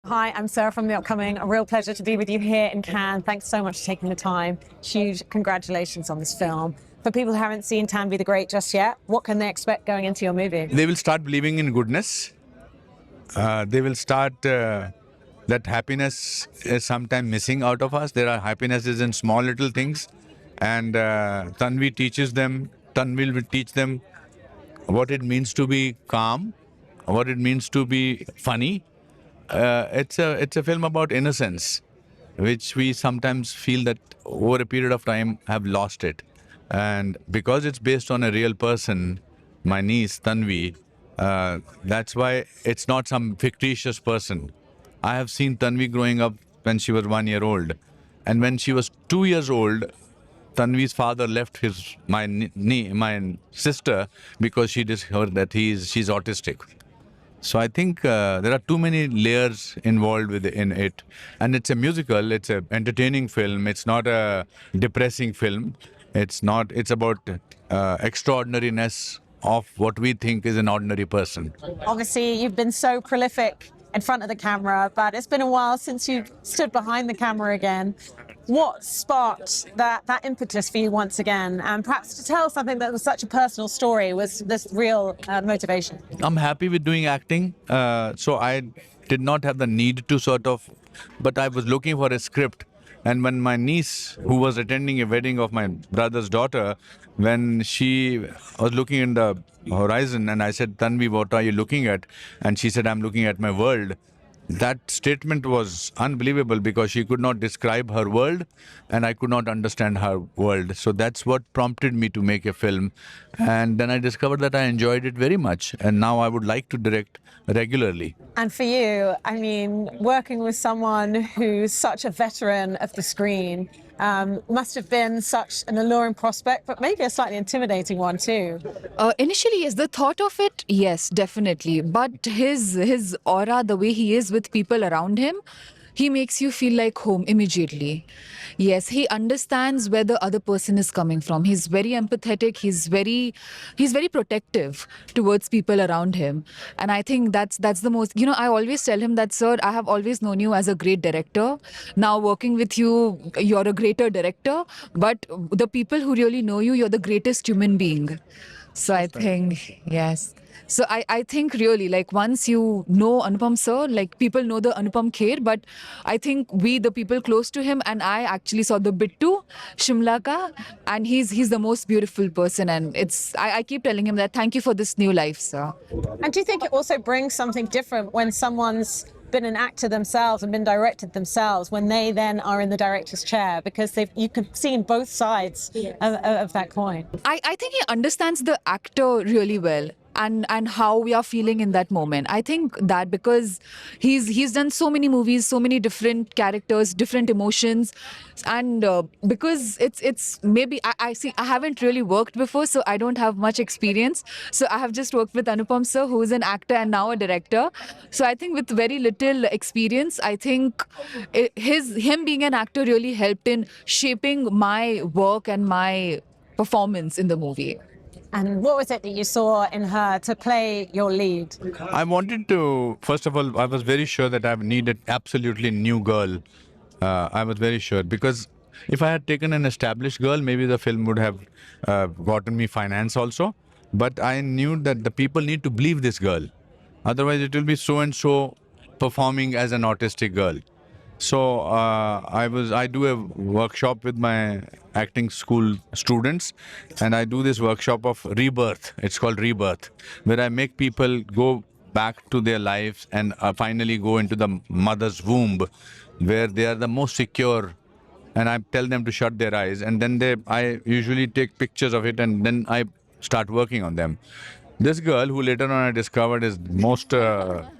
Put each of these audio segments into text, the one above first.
Hi, I'm Sarah from The Upcoming. A real pleasure to be with you here in Cannes. Thanks so much for taking the time. Huge congratulations on this film. For people who haven't seen Tanvi the Great just yet, what can they expect going into your movie? They will start believing in goodness. They will start that happiness is sometimes missing out of us. There are happinesses in small little things, and Tanvi teaches them. Tanvi will teach them what it means to be calm, what it means to be funny. It's a film about innocence, which we sometimes feel that over a period of time have lost it. And because it's based on a real person, my niece Tanvi, that's why it's not some fictitious person. I have seen Tanvi growing up when she was 1 year old, and when she was 2 years old, Tanvi's father left my sister because she discovered that she's autistic. So I think there are too many layers involved in it, and it's a musical. It's an entertaining film. It's not a depressing film. It's not. It's about extraordinariness of what we think is an ordinary person. Obviously, you've been so prolific in front of the camera, but it's been a while since you've stood behind the camera again. What sparked that impetus for you once again? And perhaps to tell something that was such a personal story was this real motivation? I'm happy with doing acting, so I did not have the need to sort of, but I was looking for a script. And when my niece, who was attending a wedding of my brother's daughter, when she was looking in the horizon, and I said, Tanvi, what are you looking at? And she said, I'm looking at my world. That statement was unbelievable because she could not describe her world and I could not understand her world. So that's what prompted me to make a film. And then I discovered that I enjoyed it very much. And now I would like to direct regularly. And for you, I mean, working with someone who's such a veteran of the screen must have been such an alluring prospect, but maybe a slightly intimidating one too. Initially, yes, the thought of it, yes, definitely. But his aura, the way he is with people around him, he makes you feel like home immediately. Yes, he understands where the other person is coming from. He's very empathetic. He's very protective towards people around him. And I think that's the most, I always tell him that, sir, I have always known you as a great director. Now working with you, you're a greater director. But the people who really know you, you're the greatest human being. So I think, yes. So I think really, like, once you know Anupam sir, like, people know the Anupam Kher, but I think we, the people close to him, and I actually saw the Bittu, Shimla ka, and he's the most beautiful person. And I keep telling him that thank you for this new life, sir. And do you think it also brings something different when someone's been an actor themselves and been directed themselves, when they then are in the director's chair, because you can see in both sides of that coin? I think he understands the actor really well. And how we are feeling in that moment. I think that because he's done so many movies, so many different characters, different emotions, and because it's maybe I see I haven't really worked before, so I don't have much experience. So I have just worked with Anupam sir, who is an actor and now a director. So I think with very little experience, I think him being an actor really helped in shaping my work and my performance in the movie. And what was it that you saw in her to play your lead? I wanted to, first of all, I was very sure that I needed absolutely new girl. I was very sure because if I had taken an established girl, maybe the film would have gotten me finance also. But I knew that the people need to believe this girl. Otherwise, it will be so and so performing as an autistic girl. So I do a workshop with my acting school students, and I do this workshop of rebirth. It's called Rebirth, where I make people go back to their lives and finally go into the mother's womb, where they are the most secure. And I tell them to shut their eyes, and then I usually take pictures of it, and then I start working on them. This girl, who later on I discovered is most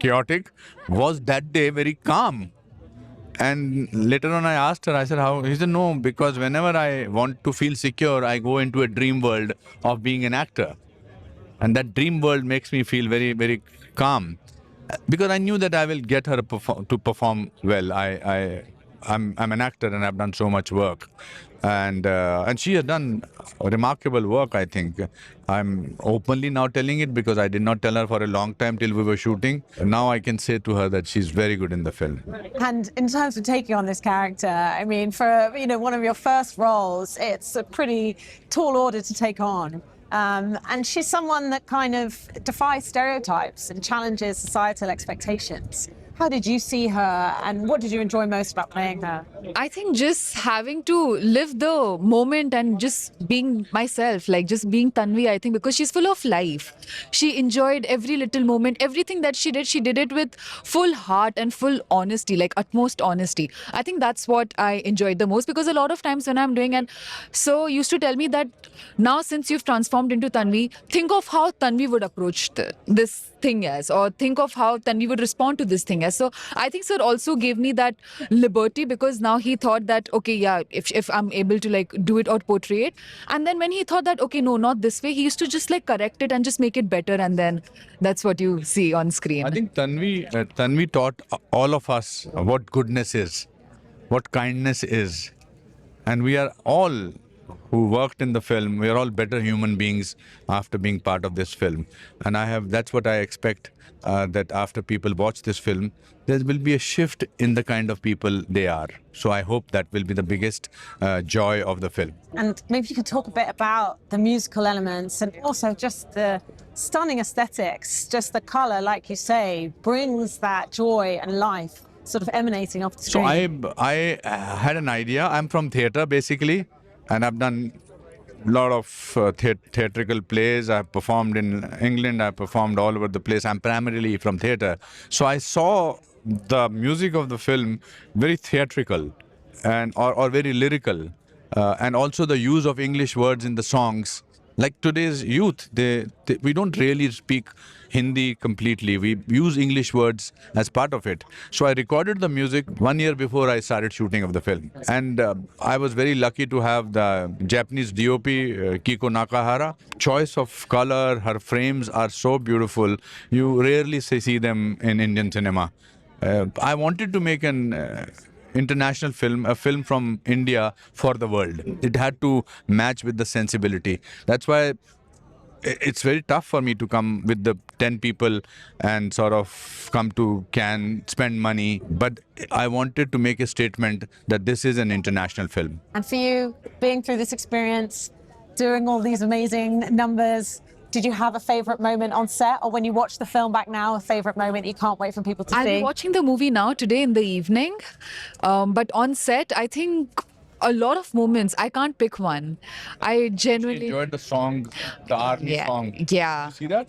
chaotic, was that day very calm. And later on I asked her, I said, how? He said, no, because whenever I want to feel secure, I go into a dream world of being an actor. And that dream world makes me feel very, very calm. Because I knew that I will get her to perform well. I'm an actor and I've done so much work. And she has done remarkable work, I think. I'm openly now telling it because I did not tell her for a long time till we were shooting. Now I can say to her that she's very good in the film. And in terms of taking on this character, I mean, for one of your first roles, it's a pretty tall order to take on. And she's someone that kind of defies stereotypes and challenges societal expectations. How did you see her, and what did you enjoy most about playing her? I think just having to live the moment and just being myself, like just being Tanvi, I think, because she's full of life. She enjoyed every little moment, everything that she did it with full heart and full honesty, like utmost honesty. I think that's what I enjoyed the most, because a lot of times when I'm doing, and so used to tell me that now since you've transformed into Tanvi, think of how Tanvi would approach this thing as, or think of how Tanvi would respond to this thing as. So I think sir also gave me that liberty, because now he thought that, okay, yeah, if I'm able to like do it or portray it. And then when he thought that, okay, no, not this way, he used to just like correct it and just make it better. And then that's what you see on screen. I think Tanvi taught all of us what goodness is, what kindness is. And we are all who worked in the film, we are all better human beings after being part of this film. And that's what I expect, that after people watch this film, there will be a shift in the kind of people they are. So I hope that will be the biggest joy of the film. And maybe you could talk a bit about the musical elements and also just the stunning aesthetics, just the color, like you say, brings that joy and life sort of emanating off the So screen. I had an idea. I'm from theatre basically, and I've done a lot of theatrical plays. I've performed in England. I've performed all over the place. I'm primarily from theatre. So I saw the music of the film very theatrical and or very lyrical, and also the use of English words in the songs. Like today's youth, we don't really speak Hindi completely. We use English words as part of it. So I recorded the music 1 year before I started shooting of the film. And I was very lucky to have the Japanese DOP, Kiko Nakahara. Choice of color, her frames are so beautiful. You rarely see them in Indian cinema. I wanted to make an international film, a film from India for the world. It had to match with the sensibility. That's why it's very tough for me to come with the 10 people and sort of come to Cannes, spend money. But I wanted to make a statement that this is an international film. And for you, being through this experience, doing all these amazing numbers, did you have a favorite moment on set, or when you watch the film back now, a favorite moment you can't wait for people to I'll see? be watching the movie now today in the evening. But on set, I think a lot of moments, I can't pick one. I genuinely Enjoyed the song, the army song. Yeah. You see that?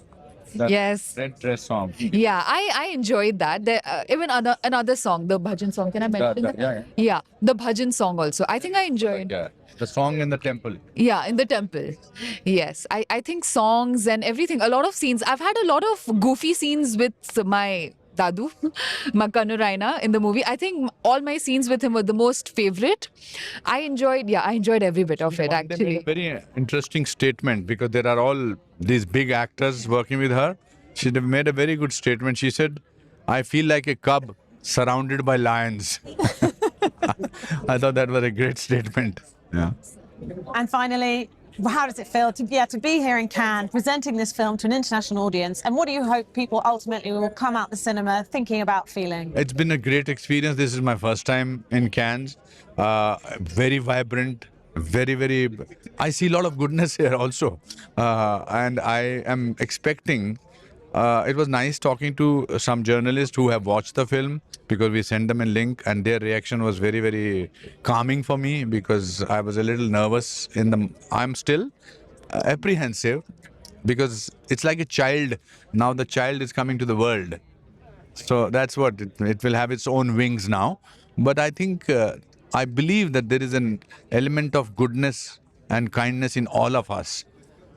That Yes. red dress song. Yeah, I enjoyed that. Even another song, the bhajan song. Can I mention that? Yeah. Yeah, the bhajan song also. I think I enjoyed. Yeah. The song in the temple. Yeah, in the temple. Yes, I think songs and everything. A lot of scenes. I've had a lot of goofy scenes with my Dadu, Makanu Raina in the movie. I think all my scenes with him were the most favorite. I enjoyed every bit of it They made actually. a very interesting statement because there are all these big actors working with her. She made a very good statement. She said, I feel like a cub surrounded by lions. I thought that was a great statement. Yeah. And finally, how does it feel to be here in Cannes, presenting this film to an international audience? And what do you hope people ultimately will come out the cinema thinking about, feeling? It's been a great experience. This is my first time in Cannes. Very vibrant, very. I see a lot of goodness here also. And I am expecting. It was nice talking to some journalists who have watched the film because we sent them a link and their reaction was very calming for me because I was a little nervous I'm still apprehensive because it's like a child. Now the child is coming to the world. So that's what it will have its own wings now. But I think, I believe that there is an element of goodness and kindness in all of us.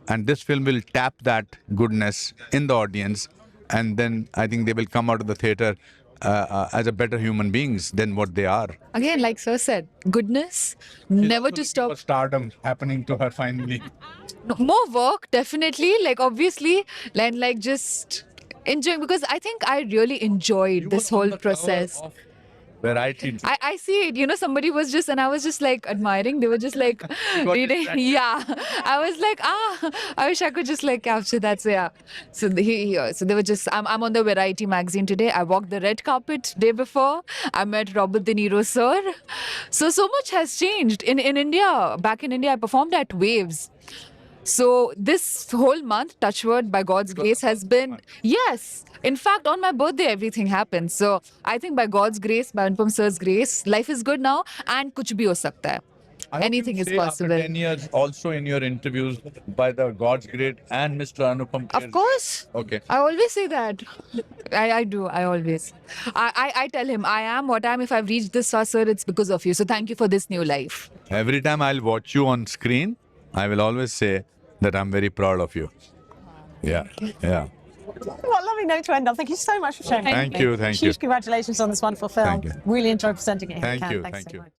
And this film will tap that goodness in the audience. And then I think they will come out of the theater as a better human beings than what they are. Again, like Sir said, goodness, never to stop. Stardom happening to her finally. More work, definitely. Like obviously, and like just enjoying, because I think I really enjoyed this whole process. variety. I see it. You know, somebody was just, and I was just like admiring. They were just like reading. distracted. Yeah. I was like, I wish I could just like capture that. So yeah. So so they were just, I'm on the Variety magazine today. I walked the red carpet day before. I met Robert De Niro, sir. So much has changed. In India, back in India, I performed at Waves. So this whole month, Touchwood, by God's grace, has been, yes. In fact, on my birthday, everything happened. So I think by God's grace, by Anupam sir's grace, life is good now, and kuch bhi ho sakta hai. I hope Anything you is say possible. After 10 years, also in your interviews by the God's Great and Mr. Anupam Kher. Of course. Okay. I always say that. I do. I always. I tell him, I am what I am. If I've reached this far, sir, it's because of you. So thank you for this new life. Every time I'll watch you on screen, I will always say that I'm very proud of you. Yeah. Yeah. What a lovely note to end on. Thank you so much for sharing. Thank you. Thank you. Huge congratulations on this wonderful film. Thank you. Really enjoyed presenting it here. Thank Ken. you. Thanks Thank so you. much.